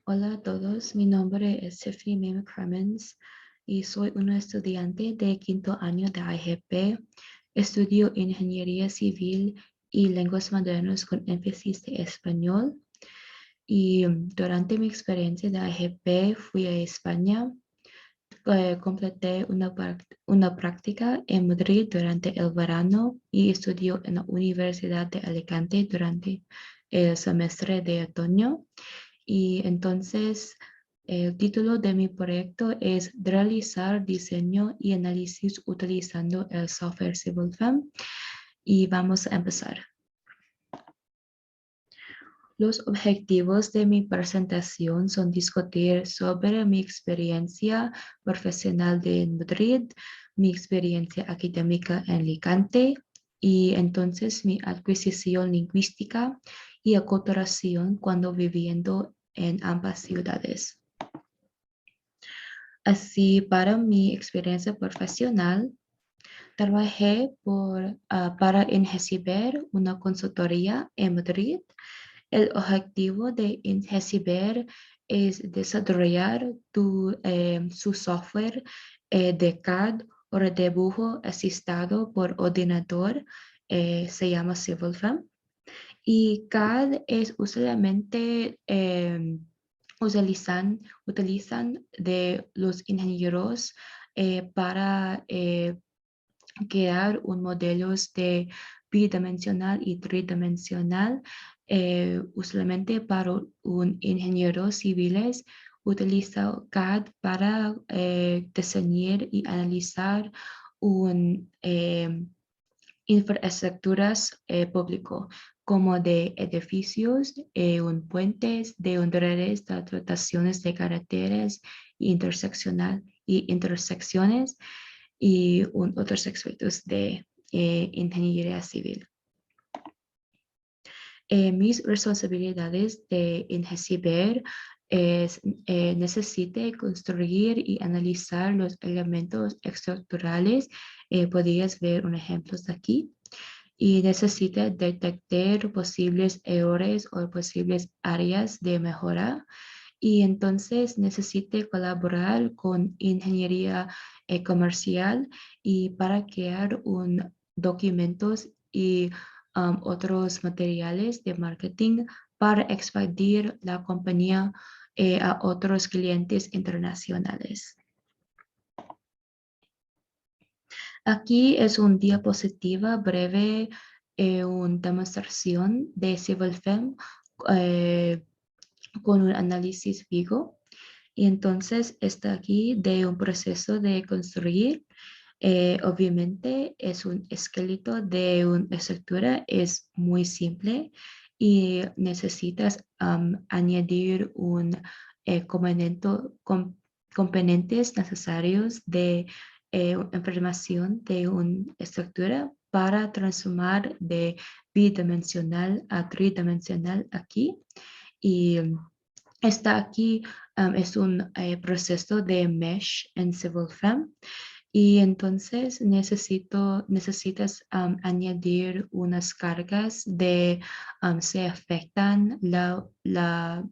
Hola a todos, mi nombre es Tiffany May McCremens y soy una estudiante de quinto año de IGP. Estudio Ingeniería Civil y Lenguas Modernas con énfasis de español. Y durante mi experiencia de IGP fui a España. Completé una práctica en Madrid durante el verano y estudió en la Universidad de Alicante durante el semestre de otoño. Y entonces el título de mi proyecto es realizar diseño y análisis utilizando el software CivilFM. Y vamos a empezar. Los objetivos de mi presentación son discutir sobre mi experiencia profesional de Madrid, mi experiencia académica en Alicante y entonces mi adquisición lingüística y aculturación cuando viviendo en ambas ciudades. Así, para mi experiencia profesional, trabajé para Ingesiber, una consultoría en Madrid. El objetivo de Ingesiber es desarrollar su software de CAD o de dibujo asistido por ordenador, se llama CivilFM. Y CAD es usualmente utilizan de los ingenieros para crear un modelos de bidimensional y tridimensional. Usualmente para un ingeniero civil utiliza CAD para diseñar y analizar un infraestructuras público como de edificios, puentes, de redes de dotaciones de carreteras y intersecciones y otros aspectos de ingeniería civil. Mis responsabilidades de Ingesiber es necesite construir y analizar los elementos estructurales. Podrías ver un ejemplo aquí. Y necesita detectar posibles errores o posibles áreas de mejora. Y entonces necesite colaborar con ingeniería comercial y para crear documentos y otros materiales de marketing para expandir la compañía a otros clientes internacionales. Aquí es una diapositiva breve, una demostración de CivilFM eh, con un análisis Vigo. Y entonces está aquí de un proceso de construir. Obviamente es un esqueleto de una estructura, es muy simple y necesitas añadir componentes necesarios de información de una estructura para transformar de bidimensional a tridimensional aquí. Y está aquí, es un proceso de mesh en CivilFM. Y entonces necesitas añadir unas cargas de se afectan la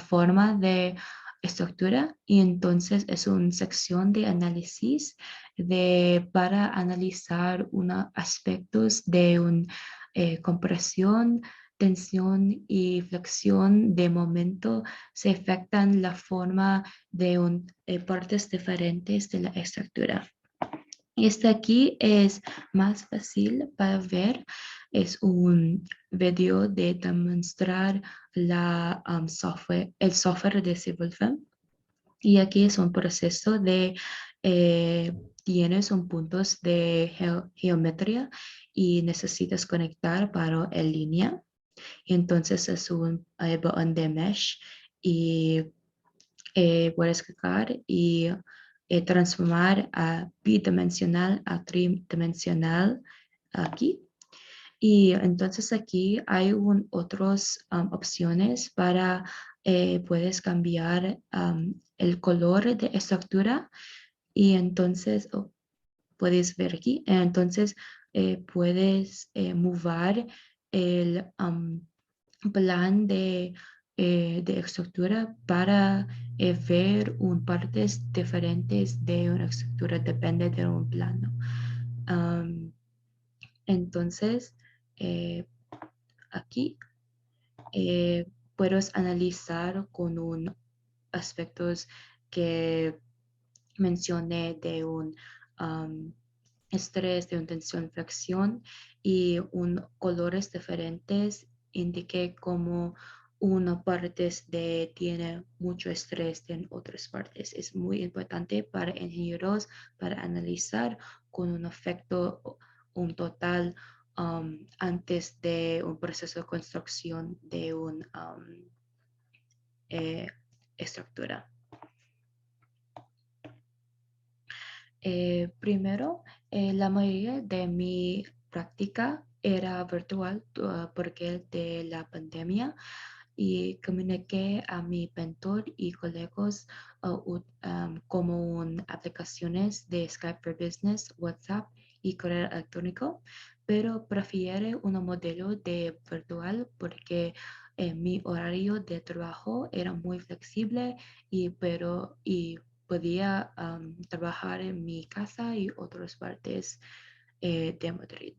forma de estructura y entonces es una sección de análisis para analizar unos aspectos de una compresión, tensión y flexión de momento se afectan la forma de partes diferentes de la estructura. Este aquí es más fácil para ver. Es un video de demostrar el software de CivilFM. Y aquí es un proceso de, tienes un puntos de geometría y necesitas conectar para en línea. Y entonces es un botón de mesh y puedes clicar y transformar a bidimensional a tridimensional aquí. Y entonces aquí hay otras opciones para, puedes cambiar el color de estructura y entonces puedes ver aquí, entonces puedes mover el plan de de estructura para ver partes diferentes de una estructura, depende de un plano. Entonces, aquí puedes analizar con un aspectos que mencioné de un estrés, de una tensión, fricción y colores diferentes indique cómo una parte tiene mucho estrés en otras partes. Es muy importante para ingenieros para analizar con un efecto, un total antes de un proceso de construcción de una estructura. Primero, la mayoría de mi práctica era virtual porque de la pandemia y comuniqué a mi mentor y colegas como aplicaciones de Skype for Business, WhatsApp y correo electrónico, pero prefiero un modelo de virtual porque mi horario de trabajo era muy flexible y podía trabajar en mi casa y otras partes de Madrid.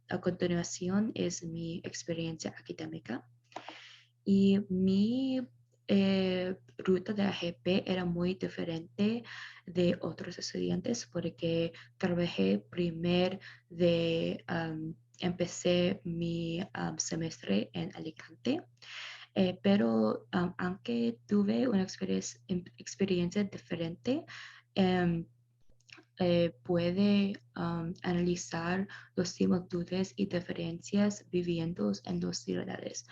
A continuación es mi experiencia académica y mi ruta de AGP era muy diferente de otros estudiantes porque trabajé empecé mi semestre en Alicante. Pero aunque tuve una experiencia diferente, em, puede analizar las similitudes y diferencias viviendo en dos ciudades.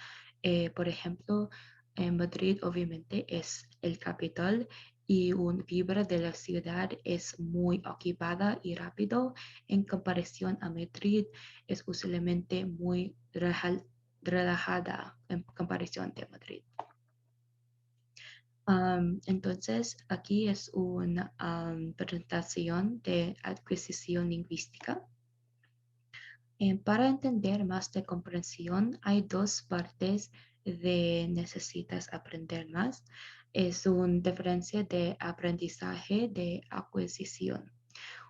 Por ejemplo, en Madrid obviamente es el capital y un vibra de la ciudad es muy ocupada y rápido. En comparación a Madrid es usualmente muy relajada en comparación de Madrid. Entonces, aquí es una presentación de adquisición lingüística. Para entender más de comprensión, hay dos partes de necesitas aprender más. Es una diferencia de aprendizaje de adquisición.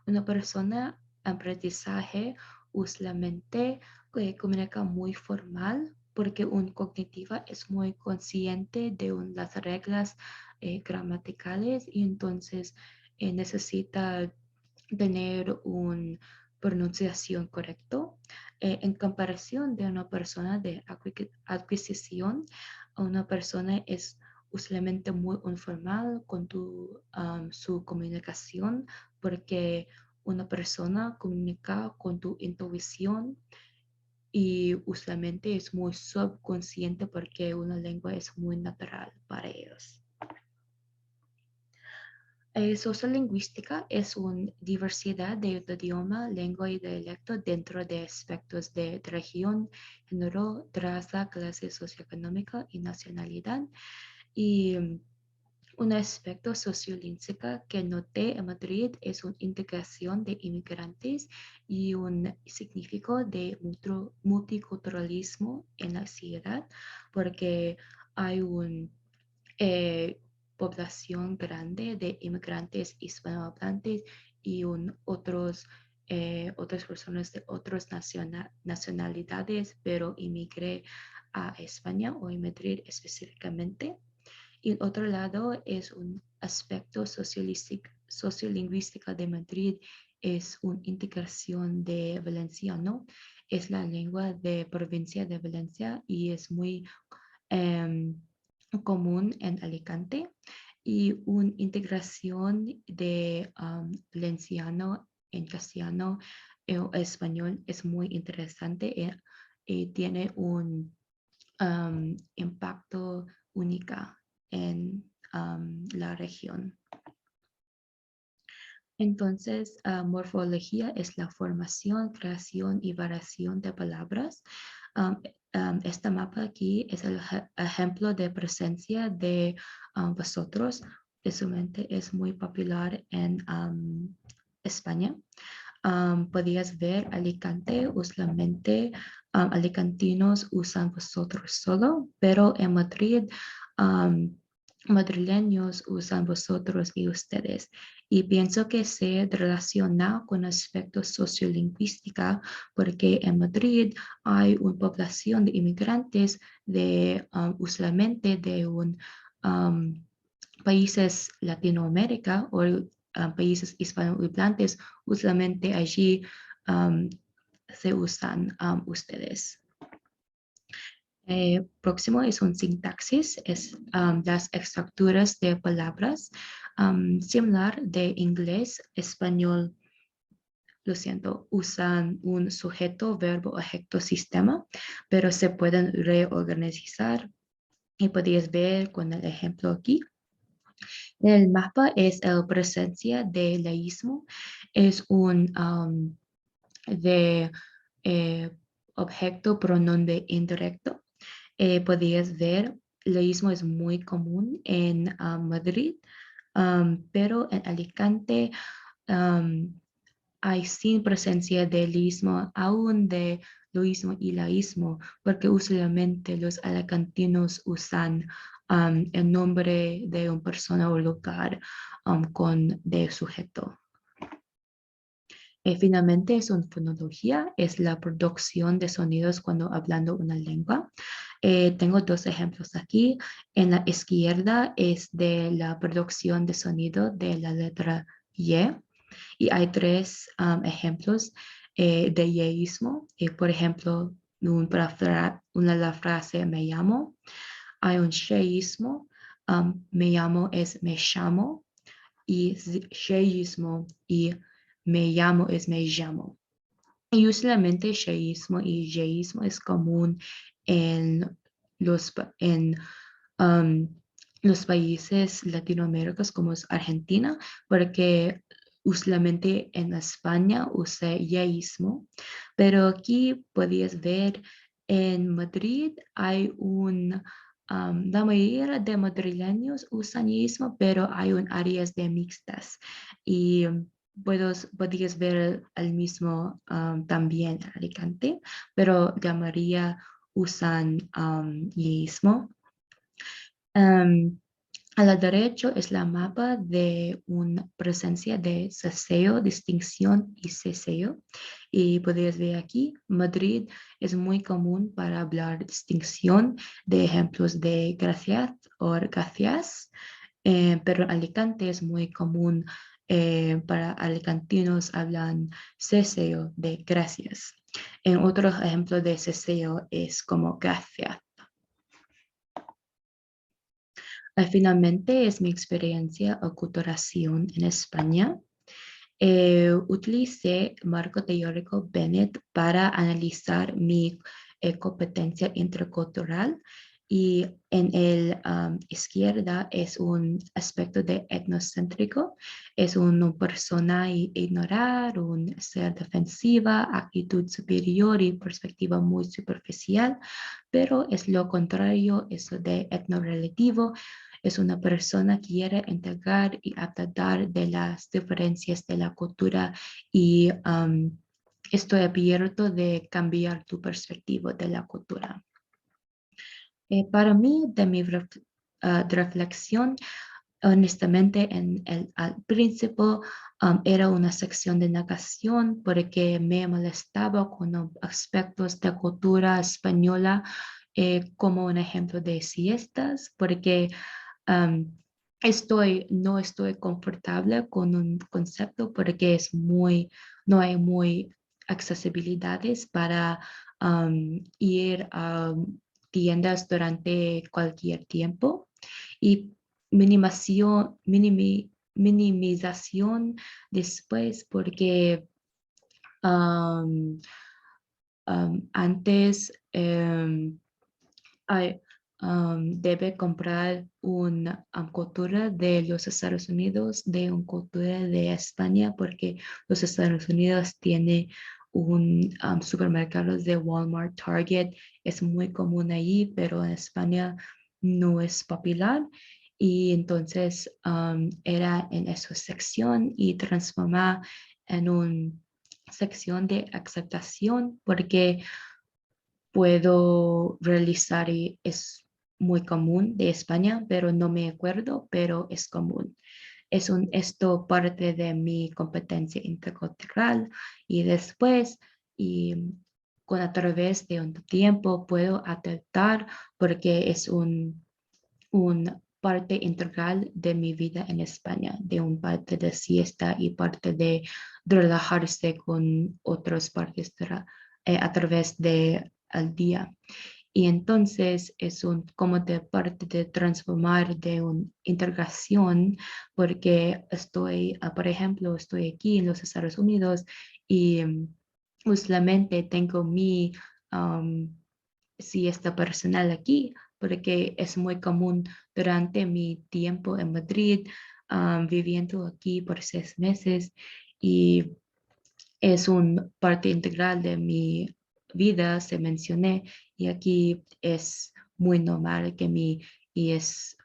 Una persona aprendizaje usualmente comunica muy formal porque un cognitiva es muy consciente de las reglas gramaticales y entonces necesita tener una pronunciación correcta. En comparación de una persona de adquisición, una persona es usualmente muy informal con su comunicación porque una persona comunica con tu intuición y usualmente es muy subconsciente porque una lengua es muy natural para ellos. Sociolingüística es una diversidad de idioma, lengua y dialecto dentro de aspectos de región, género, raza, clase socioeconómica y nacionalidad. Y un aspecto sociolingüística que noté en Madrid es una integración de inmigrantes y un significado de multiculturalismo en la ciudad, porque hay una población grande de inmigrantes hispanohablantes y otras personas de otras nacionalidades, pero inmigré a España o a Madrid específicamente. Y el otro lado es un aspecto sociolingüístico de Madrid, es una integración de valenciano, es la lengua de provincia de Valencia y es muy común en Alicante y una integración de valenciano en castellano o español es muy interesante y tiene un impacto único en la región. Entonces, morfología es la formación, creación y variación de palabras. Este mapa aquí es el ejemplo de presencia de vosotros. Usualmente es muy popular en España. podías ver Alicante, usualmente alicantinos usan vosotros solo, pero en Madrid, madrileños usan vosotros y ustedes. Y pienso que se relaciona con aspectos sociolingüística porque en Madrid hay una población de inmigrantes de usualmente de un países Latinoamérica o países hispanohablantes, usualmente allí se usan ustedes. Próximo es un sintaxis, es las estructuras de palabras similar de inglés, español, lo siento, usan un sujeto, verbo, objeto, sistema, pero se pueden reorganizar y podéis ver con el ejemplo aquí. El mapa es la presencia de leísmo, es un de objeto pronombre indirecto. Podías ver, leísmo es muy común en Madrid, pero en Alicante hay sin presencia de leísmo, aún de loísmo y laísmo, porque usualmente los alicantinos usan el nombre de una persona o lugar con de sujeto. Finalmente, es una fonología, es la producción de sonidos cuando hablando una lengua. Tengo dos ejemplos aquí. En la izquierda es de la producción de sonido de la letra Y. Y hay tres ejemplos de yeísmo. Por ejemplo, la frase me llamo. Hay un sheísmo. Me llamo es me llamo. Y sheísmo y me llamo es me llamo. Y usualmente sheísmo y yeísmo es común en um, los países latinoamericanos como es Argentina, porque usualmente en España usa yeísmo, pero aquí podías ver en Madrid hay la mayoría de madrileños usan yeísmo, pero hay áreas de mixtas y podías ver el mismo también en Alicante, pero la mayoría usan yeísmo. Um, a la derecha es la mapa de una presencia de ceseo, distinción y ceseo. Y podéis ver aquí, Madrid es muy común para hablar distinción de ejemplos de gracias o gracias, pero Alicante es muy común para alicantinos hablan ceseo de gracias. En otro ejemplo de ceseo es como gracias. Finalmente, es mi experiencia aculturación en España. Utilicé marco teórico Bennett para analizar mi competencia intercultural y en el izquierda es un aspecto de etnocéntrico, es una persona ignorar, un ser defensiva, actitud superior y perspectiva muy superficial, pero es lo contrario, eso de etnorelativo, es una persona que quiere integrar y adaptar de las diferencias de la cultura y estoy abierto de cambiar tu perspectiva de la cultura. Para mí, de mi reflexión, honestamente, al principio era una sección de negación porque me molestaba con los aspectos de cultura española como un ejemplo de siestas, porque no estoy confortable con un concepto porque no hay muy accesibilidades para ir a tiendas durante cualquier tiempo y minimización después porque um, antes hay, debe comprar una cultura de los Estados Unidos, de una cultura de España, porque los Estados Unidos tiene un supermercado de Walmart, Target, es muy común allí, pero en España no es popular. Y entonces era en esa sección y transformar en un sección de aceptación porque puedo realizar y es muy común de España, pero no me acuerdo, pero es común. Esto parte de mi competencia intercultural y después y con a través de un tiempo puedo adaptar porque es un parte integral de mi vida en España, de un parte de siesta y parte de relajarse con otras partes a través de al día. Y entonces es como de parte de transformar de una integración, porque por ejemplo, estoy aquí en los Estados Unidos y usualmente tengo mi siesta personal aquí, porque es muy común durante mi tiempo en Madrid, viviendo aquí por 6 meses y es una parte integral de mi vida, se mencioné, y aquí es muy normal y es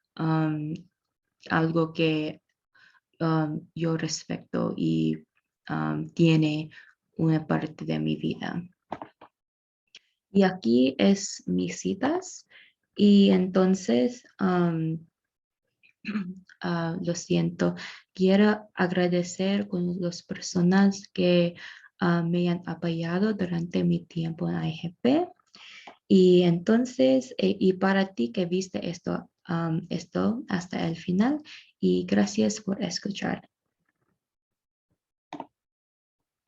algo que yo respeto y tiene una parte de mi vida. Y aquí es mis citas y entonces lo siento. Quiero agradecer con las personas que me han apoyado durante mi tiempo en IGP. Y entonces, y para ti que viste esto hasta el final, y gracias por escuchar.